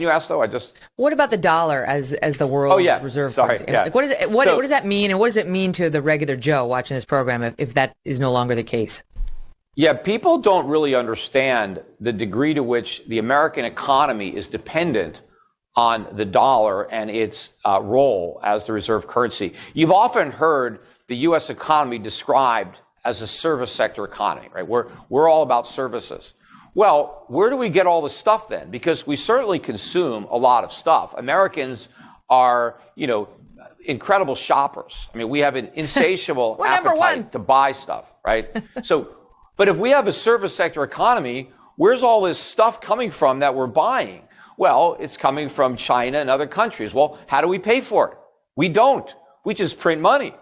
you ask though? What about the dollar as the world's reserve currency? Yeah. Like, what is it? What does that mean, and what does it mean to the regular Joe watching this program if that is no longer the case? Yeah, people don't really understand the degree to which the American economy is dependent on the dollar and its role as the reserve currency. You've often heard the U.S. economy described as a service sector economy, right? We're all about services. Well, where do we get all the stuff then? Because we certainly consume a lot of stuff. Americans are, incredible shoppers. I mean, we have an insatiable appetite to buy stuff, right? But if we have a service sector economy, where's all this stuff coming from that we're buying? Well, it's coming from China and other countries. Well, how do we pay for it? We don't. We just print money.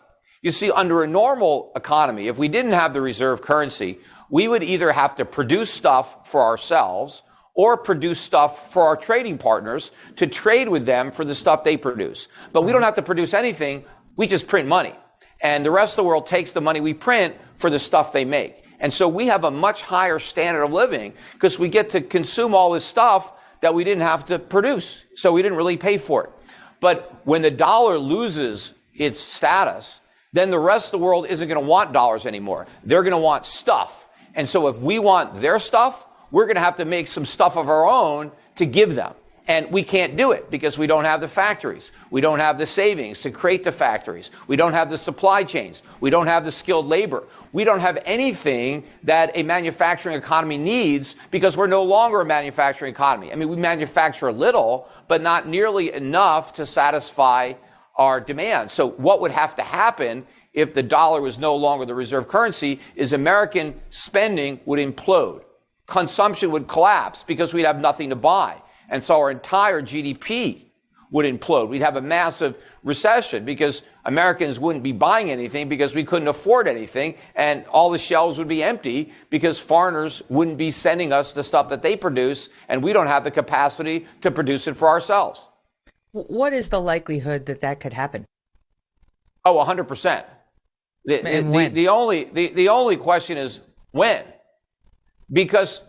You see, under a normal economy, if we didn't have the reserve currency, we would either have to produce stuff for ourselves or produce stuff for our trading partners to trade with them for the stuff they produce. But we don't have to produce anything. We just print money. And the rest of the world takes the money we print for the stuff they make. And so we have a much higher standard of living because we get to consume all this stuff that we didn't have to produce. So we didn't really pay for it. But when the dollar loses its status, then the rest of the world isn't going to want dollars anymore. They're going to want stuff. And so if we want their stuff, we're going to have to make some stuff of our own to give them. And we can't do it because we don't have the factories. We don't have the savings to create the factories. We don't have the supply chains. We don't have the skilled labor. We don't have anything that a manufacturing economy needs because we're no longer a manufacturing economy. I mean, we manufacture a little, but not nearly enough to satisfy our demand. So what would have to happen if the dollar was no longer the reserve currency is American spending would implode. Consumption would collapse because we'd have nothing to buy. And so our entire GDP would implode. We'd have a massive recession because Americans wouldn't be buying anything because we couldn't afford anything. And all the shelves would be empty because foreigners wouldn't be sending us the stuff that they produce. And we don't have the capacity to produce it for ourselves. What is the likelihood that could happen? Oh, 100%. And when? The only question is when. Because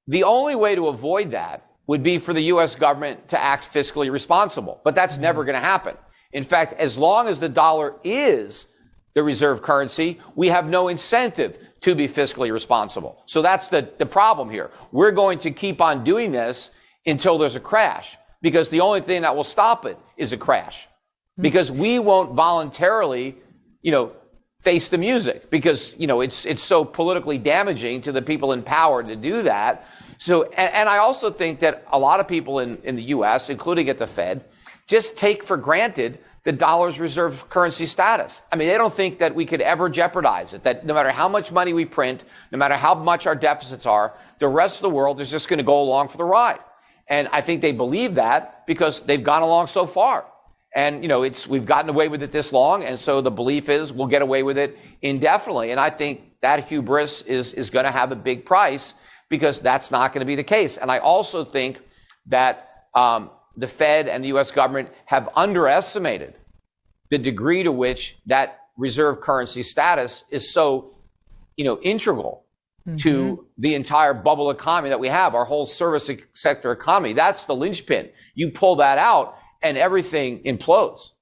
the only way to avoid that would be for the U.S. government to act fiscally responsible. But that's never going to happen. In fact, as long as the dollar is the reserve currency, we have no incentive to be fiscally responsible. So that's the problem here. We're going to keep on doing this until there's a crash, because the only thing that will stop it is a crash. Because we won't voluntarily, face the music because, it's so politically damaging to the people in power to do that. So, and I also think that a lot of people in the U.S., including at the Fed, just take for granted the dollar's reserve currency status. I mean, they don't think that we could ever jeopardize it, that no matter how much money we print, no matter how much our deficits are, the rest of the world is just going to go along for the ride. And I think they believe that because they've gone along so far. And, we've gotten away with it this long. And so the belief is we'll get away with it indefinitely. And I think that hubris is going to have a big price because that's not going to be the case. And I also think that the Fed and the U.S. government have underestimated the degree to which that reserve currency status is so, integral to the entire bubble economy that we have, our whole service sector economy. That's the linchpin. You pull that out and everything implodes.